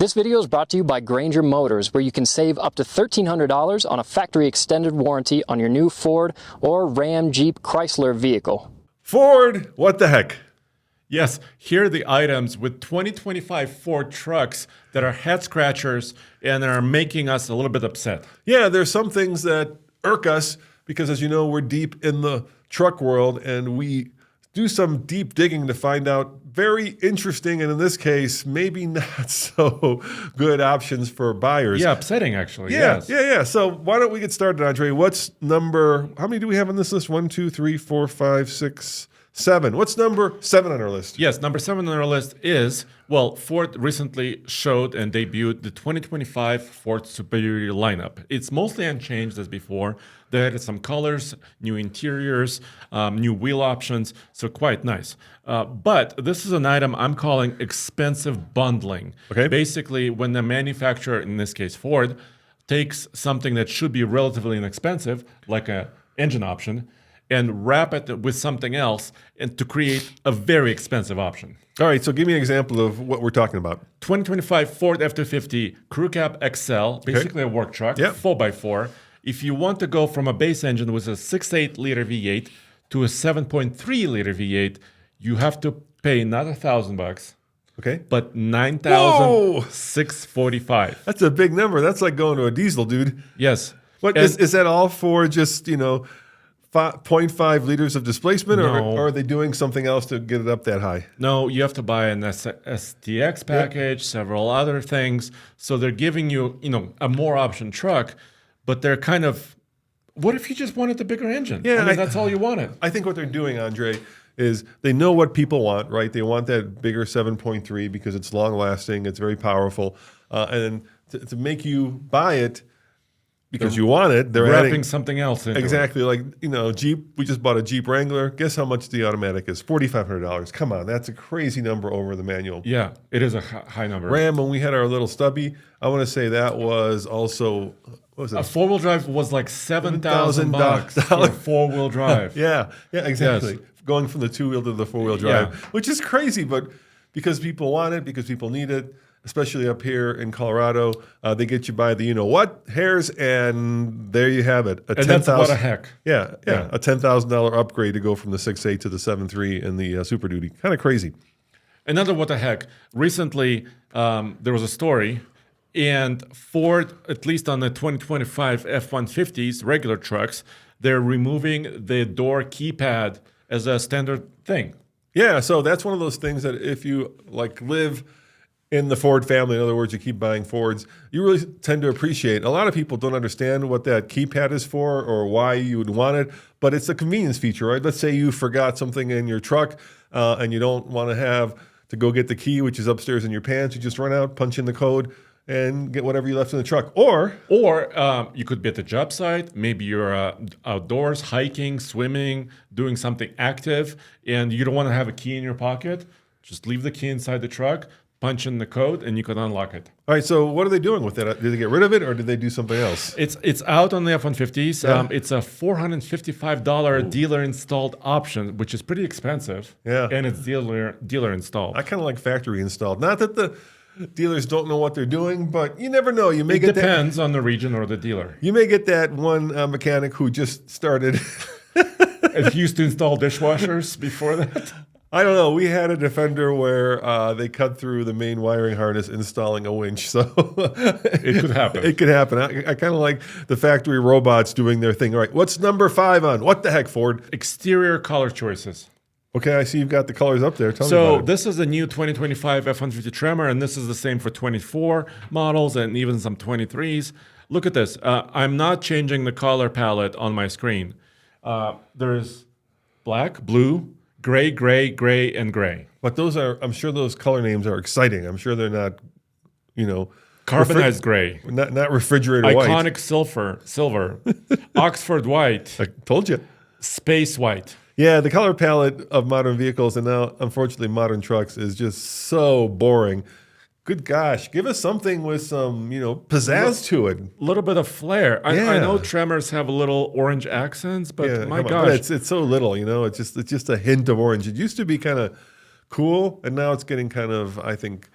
This video is brought to you by Granger Motors, where you can save up to $1,300 on a factory extended warranty on your new Ford or Ram, Jeep, Chrysler vehicle. Ford, what the heck? Yes, here are the items with 2025 Ford trucks that are head scratchers and are making us a little bit upset. Yeah, there's some things that irk us because, as you know, we're deep in the truck world and we do some deep digging to find out very interesting and, in this case, maybe not so good options for buyers. Yeah, upsetting, actually. Yeah, yes. So why don't we get started, Andre? What's number, how many do we have on this list? 1, 2, 3, 4, 5, 6, 7. What's number 7 on our list? Yes, number 7 on our list is, well, Ford recently showed and debuted the 2025 Ford Superiority lineup. It's mostly unchanged as before. They added some colors, new interiors, new wheel options, so quite nice. But this is an item I'm calling expensive bundling. Okay. Basically, when the manufacturer, in this case Ford, takes something that should be relatively inexpensive, like an engine option, and wrap it with something else and to create a very expensive option. All right, so give me an example of what we're talking about. 2025 Ford F-250 Crew Cab XL, basically a work truck, Yep. 4x4. If you want to go from a base engine with a 6.8-liter V8 to a 7.3-liter V8, you have to pay not $1,000, Okay. but $9,645. That's a big number. That's like going to a diesel, dude. Yes. What And- is that all for just, 0.5 liters of displacement, No. or are they doing something else to get it up that high? No, you have to buy an STX package, several other things. So they're giving you, a more option truck, but they're kind of, what if you just wanted the bigger engine? Yeah, I mean, that's all you wanted. I think what they're doing, Andre, is they know what people want, right? They want that bigger 7.3 because it's long lasting, it's very powerful, and to make you buy it because you want it, they're Wrapping adding something else into it. exactly like Jeep. We just bought a Jeep Wrangler. Guess how much the automatic is? $4,500. Come on, that's a crazy number over the manual. Yeah, it is a high number. Ram, when we had our little stubby, I want to say that was also, what was it? A four-wheel drive was like $7,000 for a four-wheel drive. Yeah, exactly. Going from the two-wheel to the four-wheel drive, which is crazy, but because people want it, because people need it, especially up here in Colorado, they get you by the you-know-what hairs, and there you have it. And that's what a heck. Yeah, a $10,000 upgrade to go from the 6.8 to the 7.3 and the Super Duty. Kind of crazy. Another what the heck. Recently, there was a story, and Ford, at least on the 2025 F-150s, regular trucks, they're removing the door keypad as a standard thing. Yeah, so that's one of those things that if you live in the Ford family, in other words, you keep buying Fords, you really tend to appreciate. A lot of people don't understand what that keypad is for or why you would want it, but it's a convenience feature, right? Let's say you forgot something in your truck and you don't want to have to go get the key, which is upstairs in your pants. You just run out, punch in the code, and get whatever you left in the truck. Or you could be at the job site. Maybe you're outdoors, hiking, swimming, doing something active, and you don't want to have a key in your pocket. Just leave the key inside the truck, punch in the code, and you can unlock it. All right, so what are they doing with that? Did they get rid of it, or did they do something else? It's out on the F-150s. Yeah. It's a $455 dealer-installed option, which is pretty expensive. Yeah. And it's dealer-installed. I kind of like factory installed. Not that the dealers don't know what they're doing, but you never know. You may It get depends on the region or the dealer. You may get that one mechanic who just started. And he used to install dishwashers before that. I don't know. We had a Defender where they cut through the main wiring harness installing a winch. So It could happen. It could happen. I kind of like the factory robots doing their thing. All right, what's number 5 on? What the heck, Ford? Exterior color choices. Okay, I see you've got the colors up there. Tell me So about it. this is the new 2025 F-150 Tremor, and this is the same for 24 models and even some 23s. Look at this. I'm not changing the color palette on my screen. There's black, blue, gray, gray, gray, and gray. But I'm sure those color names are exciting. I'm sure they're not, Carbonized gray. not refrigerator white. Iconic silver, Oxford white, I told you. space white. Yeah, the color palette of modern vehicles and now, unfortunately, modern trucks is just so boring. Good gosh, give us something with some, pizzazz to it. A little bit of flair. I Yeah. know Tremors have a little orange accents, but Yeah, my come on. gosh. But it's so little, It's just a hint of orange. It used to be kind of cool, and now it's getting kind of, I think,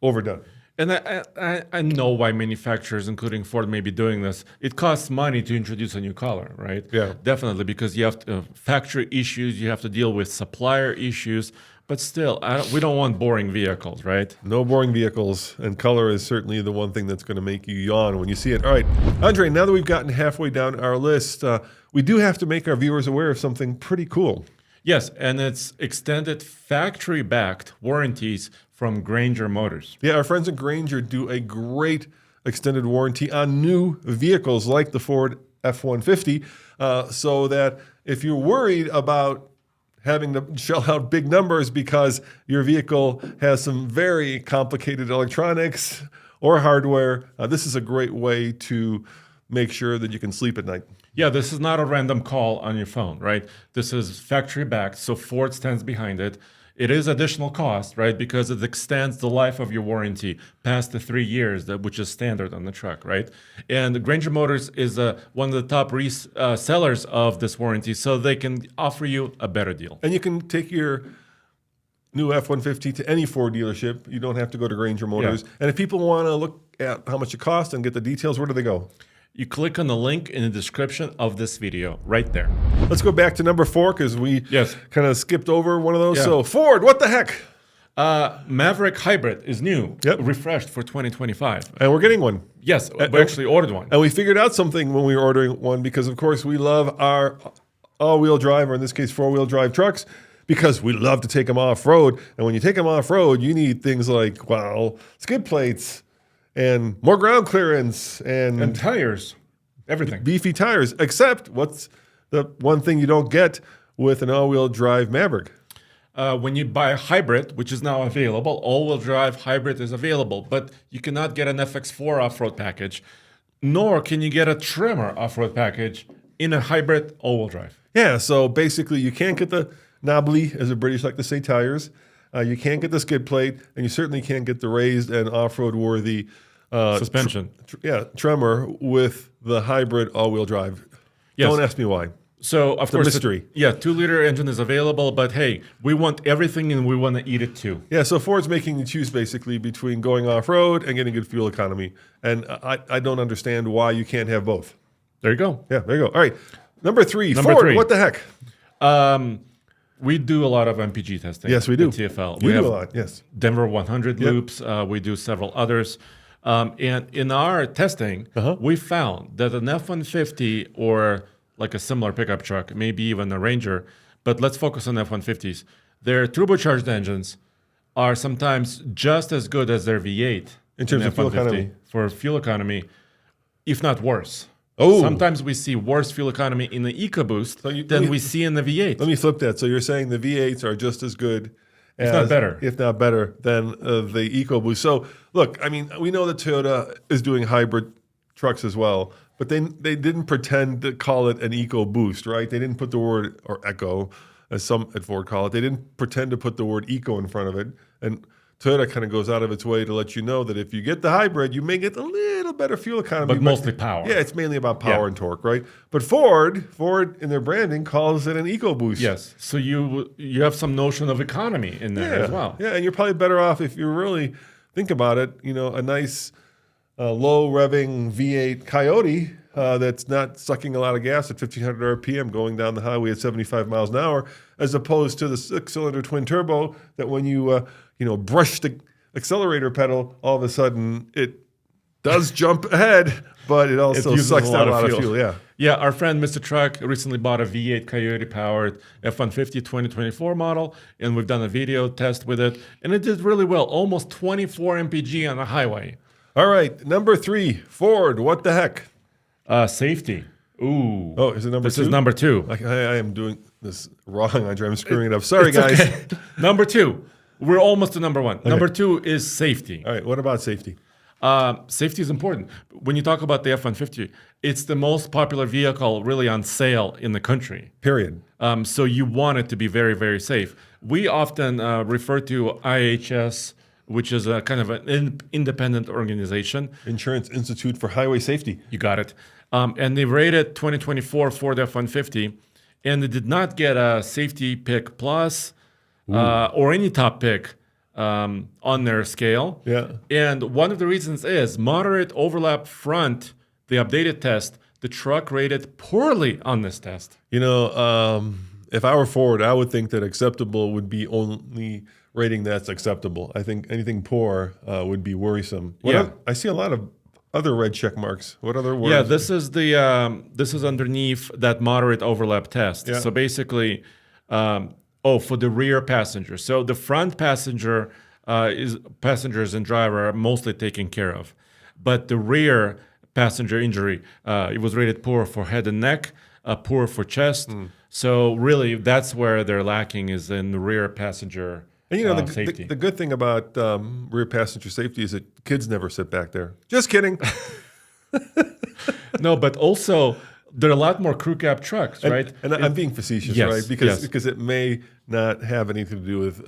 overdone. And I know why manufacturers, including Ford, may be doing this. It costs money to introduce a new color, right? Yeah. Definitely, because you have factory issues, you have to deal with supplier issues. But still, we don't want boring vehicles, right? No boring vehicles, and color is certainly the one thing that's going to make you yawn when you see it. All right, Andre, now that we've gotten halfway down our list, we do have to make our viewers aware of something pretty cool. Yes, and it's extended factory-backed warranties from Granger Motors. Yeah, our friends at Granger do a great extended warranty on new vehicles like the Ford F-150, so that if you're worried about having to shell out big numbers because your vehicle has some very complicated electronics or hardware, this is a great way to make sure that you can sleep at night. Yeah, this is not a random call on your phone, right? This is factory backed, so Ford stands behind it. It is additional cost, right? Because it extends the life of your warranty past the 3 years, which is standard on the truck, right? And Granger Motors is one of the top sellers of this warranty, so they can offer you a better deal. And you can take your new F-150 to any Ford dealership. You don't have to go to Granger Motors. Yeah. And if people want to look at how much it costs and get the details, where do they go? You click on the link in the description of this video right there. Let's go back to number 4 because we kind of skipped over one of those. Yeah. So Ford, what the heck? Maverick Hybrid is new, Yep. refreshed for 2025. And we're getting one. Yes, we actually ordered one. And we figured out something when we were ordering one because, of course, we love our all-wheel drive, or in this case, four-wheel drive trucks, because we love to take them off-road. And when you take them off-road, you need things like, well, skid plates and more ground clearance And tires, everything. beefy tires. Except, what's the one thing you don't get with an all-wheel drive Maverick? When you buy a hybrid, which is now available, all-wheel drive hybrid is available, but you cannot get an FX4 off-road package, nor can you get a Tremor off-road package in a hybrid all-wheel drive. Yeah, so basically you can't get the knobbly, as the British like to say, tires. You can't get the skid plate, and you certainly can't get the raised and off-road worthy Suspension. Tremor with the hybrid all-wheel drive. Yes. Don't ask me why. So, of course, mystery. 2-liter engine is available, but hey, we want everything and we want to eat it too. Yeah, so Ford's making you choose basically between going off-road and getting good fuel economy. And I don't understand why you can't have both. There you go. Yeah, there you go. All right, number 3, Number Ford, 3. what the heck? We do a lot of MPG testing. Yes, we do. At TFL. You We do have a lot, yes. Denver 100 loops. We do several others. And in our testing, we found that an F-150 or like a similar pickup truck, maybe even a Ranger, but let's focus on F-150s. Their turbocharged engines are sometimes just as good as their V8 In terms of fuel economy. for fuel economy, if not worse. Oh. Sometimes we see worse fuel economy in the EcoBoost than we see in the V8. Let me flip that. So you're saying the V8s are just as good If not better. if not better than the EcoBoost. So look, I mean, we know that Toyota is doing hybrid trucks as well, but they didn't pretend to call it an EcoBoost, right? They didn't put the word, or Echo, as some at Ford call it. They didn't pretend to put the word Eco in front of it. And Toyota kind of goes out of its way to let you know that if you get the hybrid, you may get a little better fuel economy. But mostly power. Yeah, it's mainly about power and torque, right? But Ford in their branding calls it an EcoBoost. Yes. So you have some notion of economy in there as well. Yeah, and you're probably better off if you really think about it. You know, a nice low revving V8 Coyote that's not sucking a lot of gas at 1,500 RPM going down the highway at 75 miles an hour, as opposed to the 6-cylinder twin turbo that when you brush the accelerator pedal, all of a sudden it does jump ahead, but it also sucks down a lot of fuel. Yeah. Yeah, our friend Mr. Truck recently bought a V8 Coyote powered F-150 2024 model, and we've done a video test with it, and it did really well, almost 24 mpg on the highway. All right, number 3, Ford, what the heck? Safety. Ooh. Oh, is it number 2? This is number 2. I am doing this wrong, Andre. I'm screwing it up. Sorry, guys. Okay. Number 2. We're almost to number 1. Okay. Number 2 is safety. All right, what about safety? Safety is important. When you talk about the F-150, it's the most popular vehicle really on sale in the country. Period. So you want it to be very, very safe. We often refer to IHS, which is a kind of an independent organization. Insurance Institute for Highway Safety. You got it. And they rated 2024 Ford F-150, and they did not get a safety pick plus or any top pick on their scale. Yeah. And one of the reasons is moderate overlap front, the updated test, the truck rated poorly on this test. You know, if I were Ford, I would think that acceptable would be only rating that's acceptable. I think anything poor would be worrisome. I see a lot of other red check marks. What other words? Yeah, this is underneath that moderate overlap test. Yeah. So basically, for the rear passenger. So the front passengers and driver are mostly taken care of, but the rear passenger injury, it was rated poor for head and neck, poor for chest. So really, that's where they're lacking, is in the rear passenger. And you know, safety. the good thing about rear passenger safety is that kids never sit back there. Just kidding. No, but also there are a lot more crew cab trucks, right? And I'm being facetious, Yes, right? yes. Because it may not have anything to do with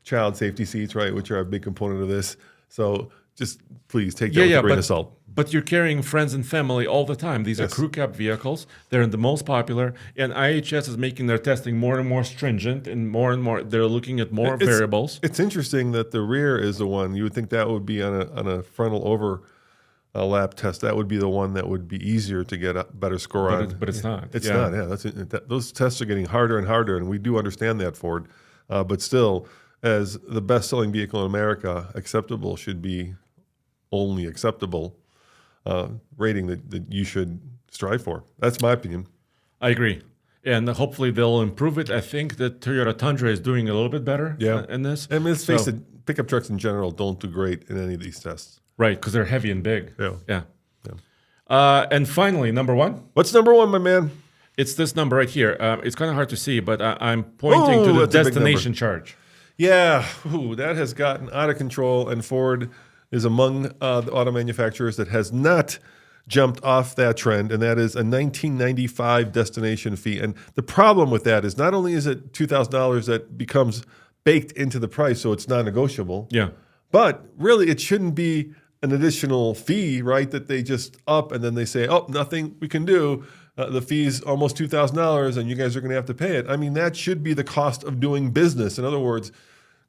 child safety seats, right, which are a big component of this. So just please take that with a grain of salt. But you're carrying friends and family all the time. These are crew cab vehicles. They're the most popular. And IHS is making their testing more and more stringent, and more they're looking at more variables. It's interesting that the rear is the one. You would think that would be on a frontal overlap test. That would be the one that would be easier to get a better score on. But it's not. It's not. Yeah, those tests are getting harder and harder, and we do understand that, Ford. But still, as the best-selling vehicle in America, acceptable should be only acceptable rating that you should strive for. That's my opinion. I agree. And hopefully they'll improve it. I think that Toyota Tundra is doing a little bit better in this. I mean, let's face it, pickup trucks in general don't do great in any of these tests. Right, because they're heavy and big. Yeah. And finally, number one. What's number one, my man? It's this number right here. It's kind of hard to see, but I'm pointing to the destination charge. Yeah, that has gotten out of control, and Ford is among the auto manufacturers that has not jumped off that trend, and that is a $19.95 destination fee. And the problem with that is not only is it $2,000 that becomes baked into the price, so it's non-negotiable, but really it shouldn't be an additional fee, right, that they just up and then they say, oh, nothing we can do. The fee's almost $2,000 and you guys are going to have to pay it. I mean, that should be the cost of doing business. In other words,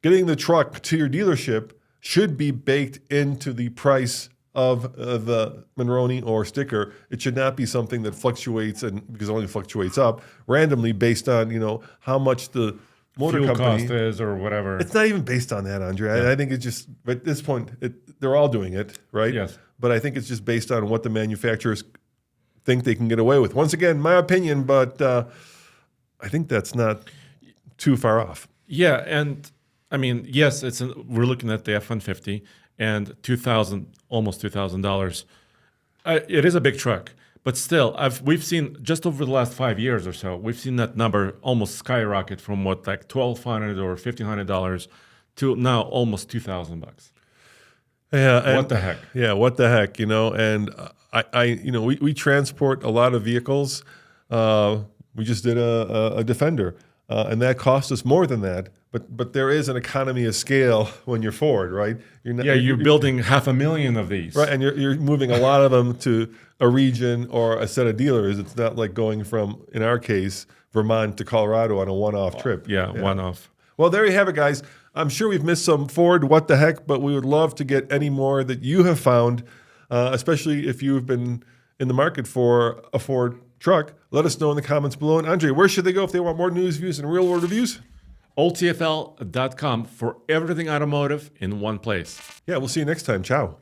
getting the truck to your dealership should be baked into the price of the Monroney or sticker. It should not be something that fluctuates, and because it only fluctuates up randomly based on, you know, how much the motor fuel company cost is or whatever. It's not even based on that, Andre. I think it's just, at this point, they're all doing it, right? Yes. But I think it's just based on what the manufacturers think they can get away with. Once again, my opinion, but I think that's not too far off. Yeah, and I mean, yes, we're looking at the F-150 and almost $2,000. It is a big truck, but still, we've seen just over the last 5 years or so, we've seen that number almost skyrocket from like $1,200 or $1,500 to now almost $2,000. Yeah, what the heck? Yeah, what the heck? You know, and we transport a lot of vehicles. We just did a Defender, and that cost us more than that. But there is an economy of scale when you're Ford, right? You're building 500,000 of these, right? And you're moving a lot of them to a region or a set of dealers. It's not like going from, in our case, Vermont to Colorado on a one-off trip. Yeah, one-off. Well, there you have it, guys. I'm sure we've missed some Ford what the heck, but we would love to get any more that you have found, especially if you've been in the market for a Ford truck. Let us know in the comments below. And Andre, where should they go if they want more news, views, and real-world reviews? oldtfl.com for everything automotive in one place. Yeah, we'll see you next time. Ciao.